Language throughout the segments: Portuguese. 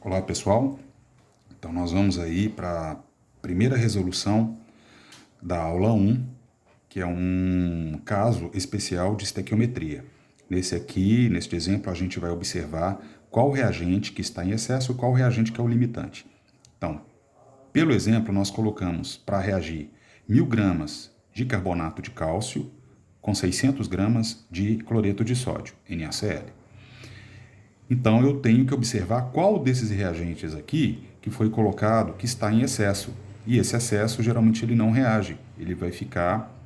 Olá pessoal, então nós vamos aí para a primeira resolução da aula 1, que é um caso especial de estequiometria. Neste exemplo, a gente vai observar qual reagente que está em excesso e qual reagente que é o limitante. Então, pelo exemplo, nós colocamos para reagir 1.000 gramas de carbonato de cálcio com 600 gramas de cloreto de sódio, NaCl. Então eu tenho que observar qual desses reagentes aqui que foi colocado que está em excesso. E esse excesso geralmente ele não reage, ele vai ficar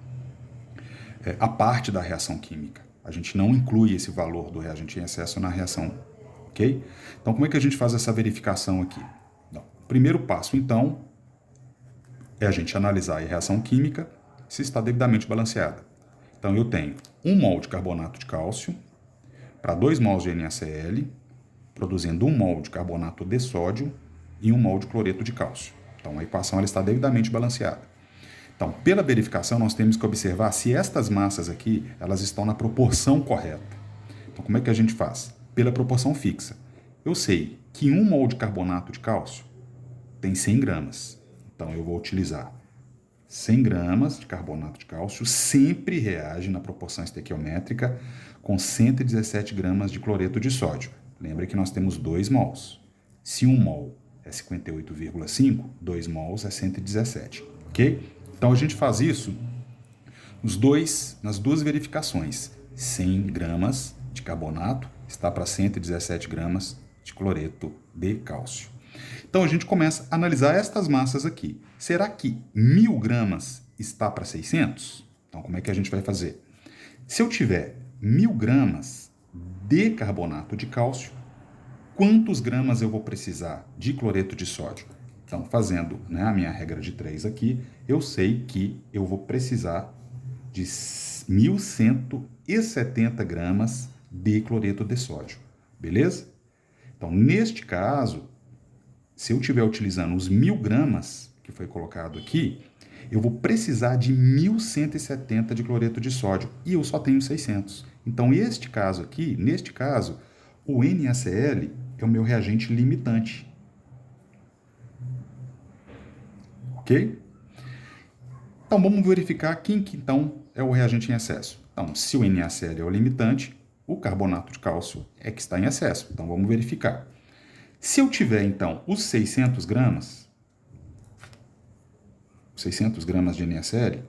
à parte da reação química. A gente não inclui esse valor do reagente em excesso na reação, ok? Então como é que a gente faz essa verificação aqui? Não. O primeiro passo então é a gente analisar a reação química se está devidamente balanceada. Então eu tenho 1 mol de carbonato de cálcio para 2 mols de NaCl, produzindo 1 mol de carbonato de sódio e 1 mol de cloreto de cálcio. Então, a equação ela está devidamente balanceada. Então, pela verificação, nós temos que observar se estas massas aqui elas estão na proporção correta. Então, como é que a gente faz? Pela proporção fixa. Eu sei que 1 mol de carbonato de cálcio tem 100 gramas. Então, eu vou utilizar 100 gramas de carbonato de cálcio, sempre reage na proporção estequiométrica com 117 gramas de cloreto de sódio. Lembra que nós temos 2 mols. Se 1 mol é 58,5, 2 mols é 117, ok? Então a gente faz isso nas duas verificações. 100 gramas de carbonato está para 117 gramas de cloreto de cálcio. Então a gente começa a analisar estas massas aqui. Será que 1.000 gramas está para 600? Então como é que a gente vai fazer? Se eu tiver 1.000 gramas de carbonato de cálcio, quantos gramas eu vou precisar de cloreto de sódio? Então, fazendo a minha regra de 3 aqui, eu sei que eu vou precisar de 1.170 gramas de cloreto de sódio. Beleza? Então, neste caso, se eu estiver utilizando os 1.000 gramas que foi colocado aqui, eu vou precisar de 1.170 de cloreto de sódio e eu só tenho 600. Então, neste caso, o NaCl é o meu reagente limitante. Ok? Então, vamos verificar quem que então é o reagente em excesso. Então, se o NaCl é o limitante, o carbonato de cálcio é que está em excesso. Então, vamos verificar. Se eu tiver, então, os 600 gramas de NaCl,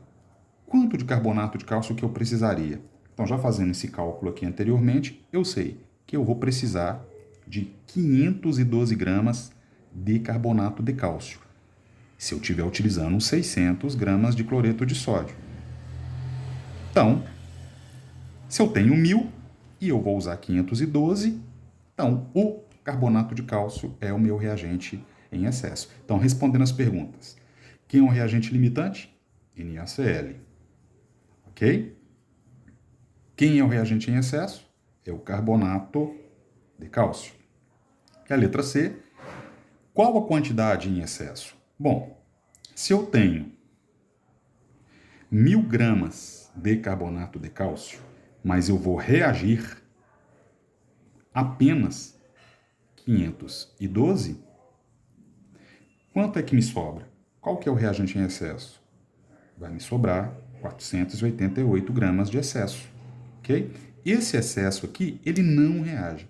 quanto de carbonato de cálcio que eu precisaria? Então, já fazendo esse cálculo aqui anteriormente, eu sei que eu vou precisar de 512 gramas de carbonato de cálcio, se eu estiver utilizando 600 gramas de cloreto de sódio. Então, se eu tenho 1.000 e eu vou usar 512, então o carbonato de cálcio é o meu reagente em excesso. Então, respondendo as perguntas. Quem é o reagente limitante? NaCl. Ok? Quem é o reagente em excesso? É o carbonato de cálcio. E a letra C. Qual a quantidade em excesso? Bom, se eu tenho 1.000 gramas de carbonato de cálcio, mas eu vou reagir apenas 512, quanto é que me sobra? Qual que é o reagente em excesso? Vai me sobrar 488 gramas de excesso, ok? Esse excesso aqui, ele não reage.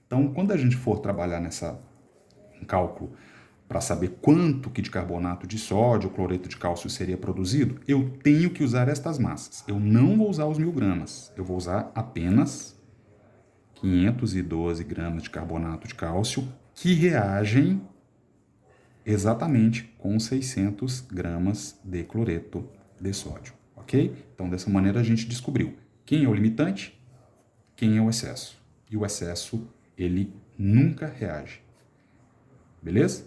Então, quando a gente for trabalhar um cálculo para saber quanto que de carbonato de sódio ou cloreto de cálcio seria produzido, eu tenho que usar estas massas. Eu não vou usar os 1.000 gramas, eu vou usar apenas 512 gramas de carbonato de cálcio que reagem exatamente com 600 gramas de cloreto de sódio, ok? Então, dessa maneira a gente descobriu quem é o limitante, quem é o excesso. E o excesso, ele nunca reage. Beleza?